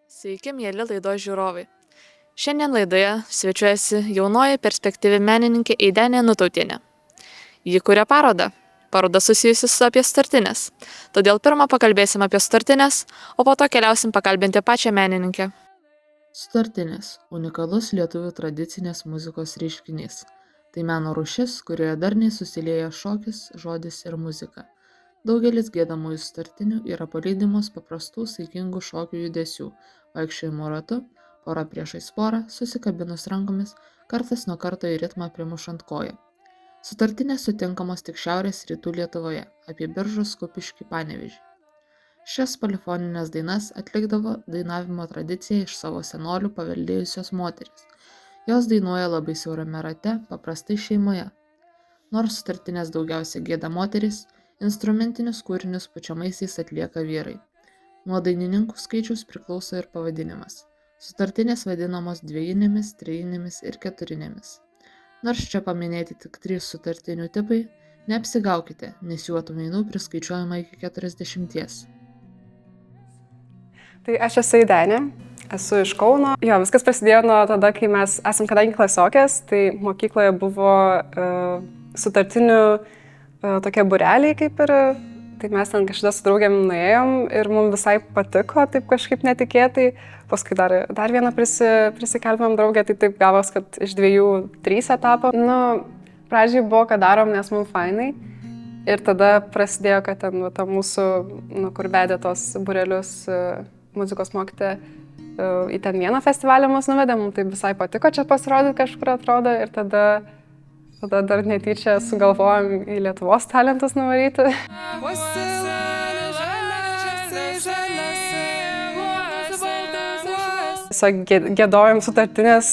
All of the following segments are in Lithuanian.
Sveiki, mėly laidos žiūrovai. Šiandien laidoje svečiuojasi jaunoji perspektyvi menininkė Aidenė Nutautienė. Ji kuria parodą. Paroda susijusi su apie sutartines. Todėl pirmą pakalbėsim apie sutartines, o po to keliausim pakalbinti pačią menininkę. Sutartinės – unikalus lietuvių tradicinės muzikos reiškinys. Tai meno rūšis, kurioje darniai susilieja šokis, žodis ir muzika. Daugelis giedamųjų sutartinių yra palydimos paprastų saikingų šokių judesių, vaikščiojimo ratu, pora priešais porą, susikabinus rankomis, kartas nuo karto į ritmą primušant koją. Sutartinės sutinkamos tik šiaurės rytų Lietuvoje, apie Biržus, Kupiškį, Panevėžį. Šias polifonines dainas atlikdavo dainavimo tradiciją iš savo senolių paveldėjusios moterys. Jos dainuoja labai siaurame rate, paprastai šeimoje. Nors sutartinės daugiausiai gieda moterys, instrumentinius kūrinius pučiamaisiais atlieka vyrai. Nuo dainininkų skaičiaus priklauso ir pavadinimas. Sutartinės vadinamos dvejinėmis, trejinėmis ir keturinėmis. Nors čia paminėti tik 3 sutartinių tipai, neapsigaukite, nes jų atmainų priskaičiuojama iki 40. Tai aš esu Aidenė, esu iš Kauno. Viskas prasidėjo nuo tada, kai mes esam kadangi klasiokės, tai mokykloje buvo sutartinių tokie būreliai kaip ir, tai mes ten kažkada su draugėm nuėjom ir mums visai patiko, taip kažkaip netikėtai. Paskui dar vieną prisikalbėm draugę, tai taip gavos, kad iš 2 3 etapą. Pradžiai buvo, kad darom, nes mums fainai. Ir tada prasidėjo, kad ten ta mūsų, kur vedė tos būrelius muzikos mokytoja, į ten vieną festivalį mus nuvedė, mums tai visai patiko čia pasirodyti kažkur atrodo. Ir tada dar netyčia sugalvojom į Lietuvos talentus nuvaryti. Tiesiog giedojom sutartinės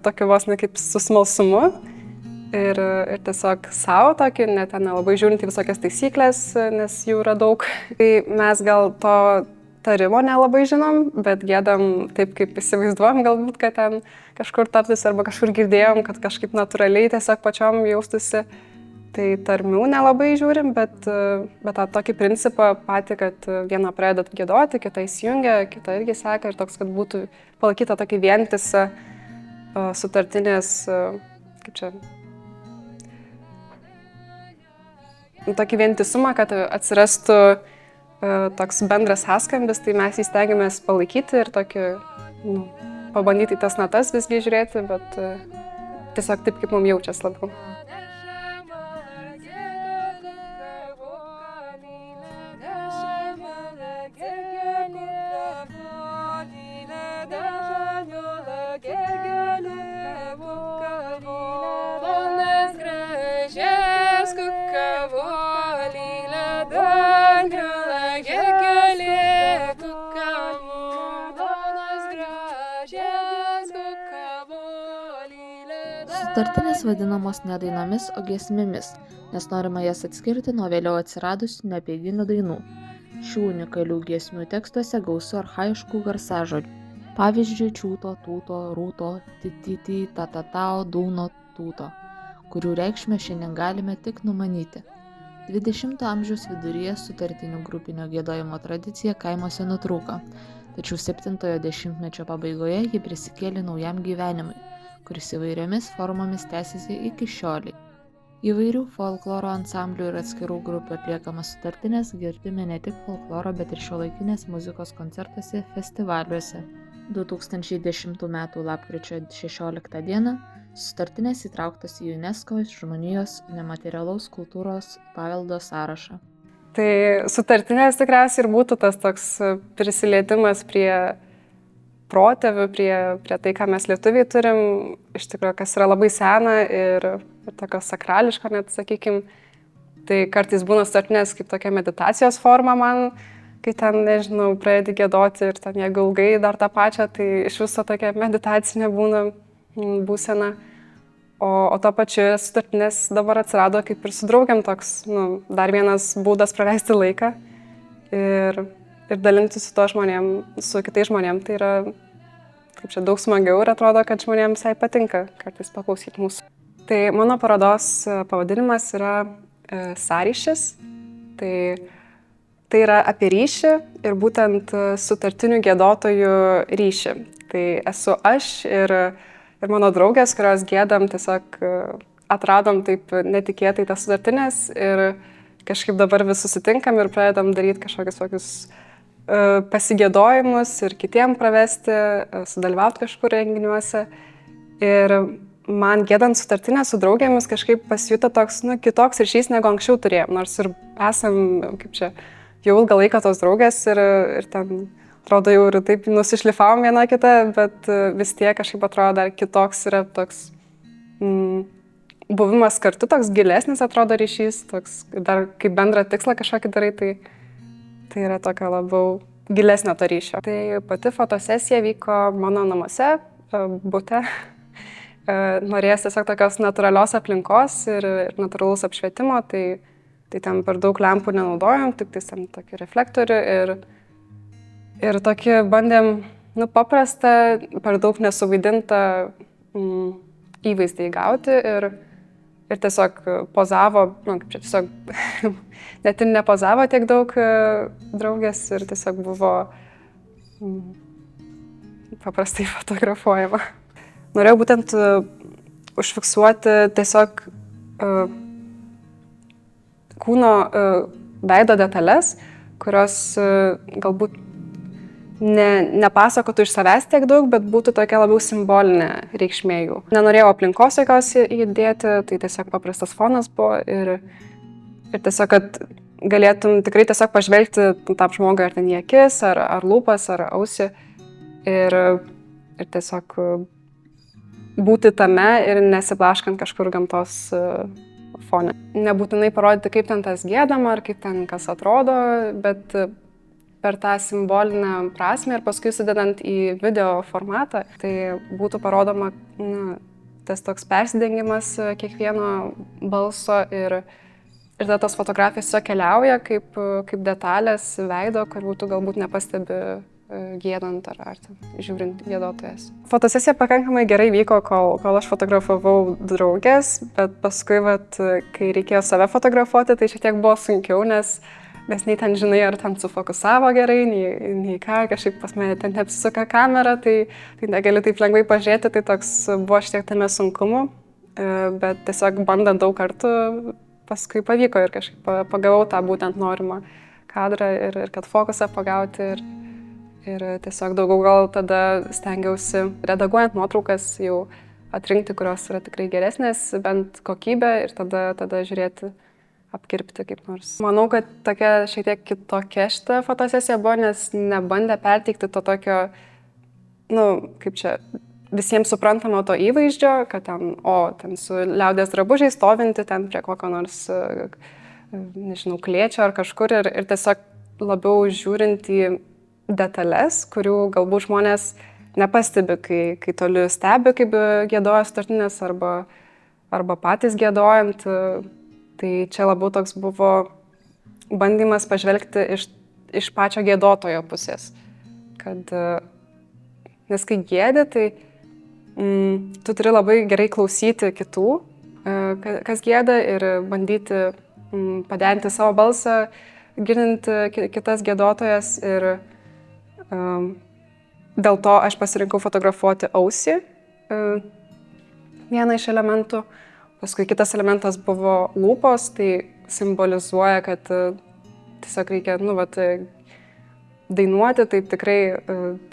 tokio vos ne kaip su smalsumu ir tiesiog savo tokį, net ten nelabai žiūrint į visokias taisyklės, nes jų yra daug. Tai mes gal to tarimo nelabai žinom, bet giedam taip, kaip įsivaizduojam, galbūt, kad ten kažkur tartis arba kažkur girdėjom, kad kažkaip natūraliai tiesiog pačiom jaustusi. Tai tarmių nelabai žiūrim, bet tą tokį principą patį, kad viena pradeda giedoti, kita įsijungia, kita irgi seka ir toks, kad būtų palaikyta tokį vientisą sutartinės, kaip čia, tokį vientisumą, kad atsirastų toks bendras sąskambis, tai mes jį stengiamės palaikyti ir tokį, pabandyti tas natas visgi žiūrėti, bet tiesiog taip, kaip mums jaučias labiau. Sutartinės vadinamos ne dainomis, o giesmėmis, nes norima jas atskirti nuo vėliau atsiradusių neapeiginių dainų. Šių unikalių giesmių tekstuose gausu archaiškų garsažodžių. Pavyzdžiui, čiūto, tūto, rūto, tityti, tatatao, dūno, tūto, kurių reikšmę šiandien galime tik numanyti. 20 amžiaus viduryje sutartinių grupinio giedojimo tradicija kaimuose nutrūko, tačiau 70-ojo dešimtmečio pabaigoje ji prisikėlė naujam gyvenimui, kuris įvairiomis formomis tęsiasi iki šiolei. Įvairių folkloro ansamblių ir atskirų grupių atliekamas sutartinės girdime ne tik folkloro, bet ir šiuolaikinės muzikos koncertuose, festivaliuose. 2010 m. lapkričio 16 d. sutartinės įtrauktos į UNESCO žmonijos nematerialaus kultūros paveldo sąrašą. Tai sutartinės tikriausiai ir būtų tas toks prisilietimas prie protėvių, prie tai, ką mes lietuviai turim, iš tikrųjų, kas yra labai sena ir tokio sakrališko, net sakykim. Tai kartais būna sutartinės kaip tokia meditacijos forma man, kai ten, nežinau, pradedi giedoti ir ten jeigu ilgai dar tą pačią, tai iš viso tokia meditacinė būna būsena. O to pačiu sutartinės dabar atsirado kaip ir su draugiam toks, dar vienas būdas praleisti laiką ir dalintis su kitais žmonėm, tai yra kaip čia daug smagiau ir atrodo, kad žmonėms visai patinka kartais paklausyti mūsų. Tai mano parodos pavadinimas yra Sąryšis. Tai Tai yra apie ryšį ir būtent sutartinių giedotojų ryšį. Tai esu aš ir mano draugės, kurios giedam, tiesiog atradom taip netikėtai tas sutartinės ir kažkaip dabar vis susitinkam ir pradedam daryti kažkokius tokius pasigėdojimus ir kitiem pravesti, sudalyvauti kažkur renginiuose. Ir man giedant sutartinę su draugėmis kažkaip pasijuto toks, kitoks ryšys negu anksčiau turėjom, nors ir esam, jau ilgą laiką tos draugės ir ten, atrodo, jau ir taip nusišlifavom vieną kitą, bet vis tiek kažkaip atrodo dar kitoks yra toks buvimas kartu, toks gilesnis atrodo ryšys, toks dar kaip bendrą tikslą kažkokį darai, tai yra tokio labiau gilesnio to ryšio. Tai pati fotosesija vyko mano namuose, bute. Norėjęs tiesiog tokios natūralios aplinkos ir natūralaus apšvietimo, tai ten per daug lempų nenaudojom, tik ten tokį reflektorių ir tokį bandėm, paprastą, per daug nesuvaidintą įvaizdį įgauti ir tiesiog pozavo, tiesiog net ir nepozavo tiek daug draugės ir tiesiog buvo paprastai fotografuojama. Norėjau būtent užfiksuoti tiesiog kūno veido detalės, kurios galbūt nepasakotų iš savęs tiek daug, bet būtų tokia labiau simbolinė reikšmė jų. Nenorėjau aplinkos jokios įdėti, tai tiesiog paprastas fonas buvo ir tiesiog, kad galėtum tikrai tiesiog pažvelgti tam žmogui ar ten į akis, ar lūpas, ar ausį ir tiesiog būti tame ir nesiblaškant kažkur gamtos fone. Nebūtinai parodyti, kaip ten tas giedama ar kaip ten kas atrodo, bet per tą simbolinę prasmę ir paskui sudedant į video formatą, tai būtų parodoma tas toks persidengimas kiekvieno balso ir tada tos fotografijos tiesiog keliauja kaip detalės veido, kur būtų galbūt nepastebi giedant ar žiūrint giedotojas. Fotosesija pakankamai gerai vyko, kol aš fotografavau draugės, bet paskui, kai reikėjo save fotografuoti, tai šiek tiek buvo sunkiau, nes nei ten žinai, ar ten sufokusavo gerai, nei ką, kažkaip pas mane ten neapsisuka kamera, tai negali taip lengvai pažiūrėti, tai toks buvo šiek tiek tame sunkumu, bet tiesiog bandant daug kartų paskui pavyko ir kažkaip pagavau tą būtent norimą kadrą ir kad fokusą pagauti ir tiesiog daugiau gal tada stengiausi redaguojant nuotraukas jau atrinkti, kurios yra tikrai geresnės, bent kokybę ir tada žiūrėti, apkirpti kaip nors. Manau, kad tokia šiek tiek kitokia šita fotosesija buvo, nes nebandė perteikti to tokio, visiems suprantamo to įvaizdžio, kad ten su liaudies drabužiais stovinti ten prie kokio nors, kliečio ar kažkur ir tiesiog labiau žiūrint į detalės, kurių galbūt žmonės nepastebi, kai toli stebi, kaip giedoja sutartinės arba patys giedojant. Tai čia labiau toks buvo bandymas pažvelgti iš pačio giedotojo pusės. Nes kai giedi, tai tu turi labai gerai klausyti kitų, kas gieda ir bandyti paderinti savo balsą, girdint kitas giedotojas ir dėl to aš pasirinkau fotografuoti ausį, vieną iš elementų. Paskui kitas elementas buvo lūpos, tai simbolizuoja, kad tiesiog reikia dainuoti, taip tikrai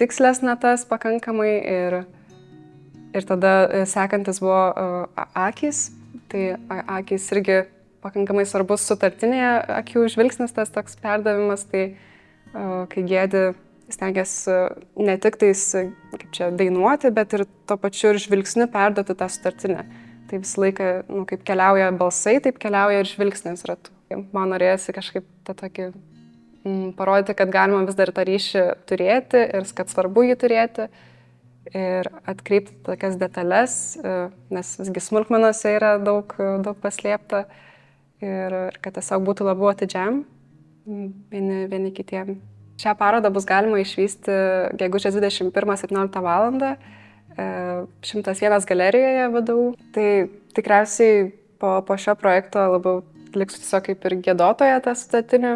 tikslės natas pakankamai ir tada sekantis buvo akys, tai akys irgi pakankamai svarbus sutartinėje akių žvilgsnis, tas toks perdavimas, tai kai giedi stengiasi ne tik tais dainuoti, bet ir to pačiu ir žvilgsniu perduoti tą sutartinę. Tai visą laiką, kaip keliauja balsai, taip keliauja ir žvilgsnis ratu. Man norėjosi kažkaip tą tokį parodyti, kad galima vis dar tą ryšį turėti ir kad svarbu jį turėti ir atkreipti tokias detalės, nes visgi smulkmenose yra daug paslėpta ir kad tiesiog būtų labiau atidžiam vieni kitiem. Šią parodą bus galima išvysti gegužės 21-17 val. 101 galerijoje VDU. Tai tikriausiai po šio projekto labiau liksiu tiesiog kaip ir giedotoja tą sutartinių.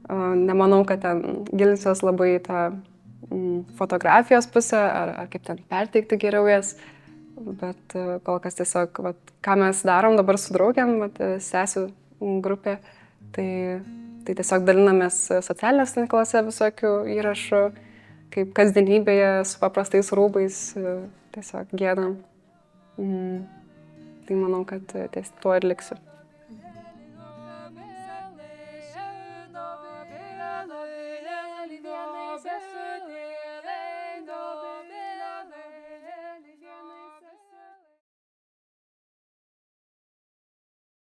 Nemanau, kad ten gilinsiuos labai į tą fotografijos pusę, ar kaip ten perteikti geriau jas, bet kol kas tiesiog, ką mes darom dabar su draugiam, sesių grupė, tai tiesiog dalinamės socialinės tinklose visokių įrašų, kaip kasdienybėje su paprastais rūbais tiesiog giedam. Tai manau, kad ties tuo ir liksiu.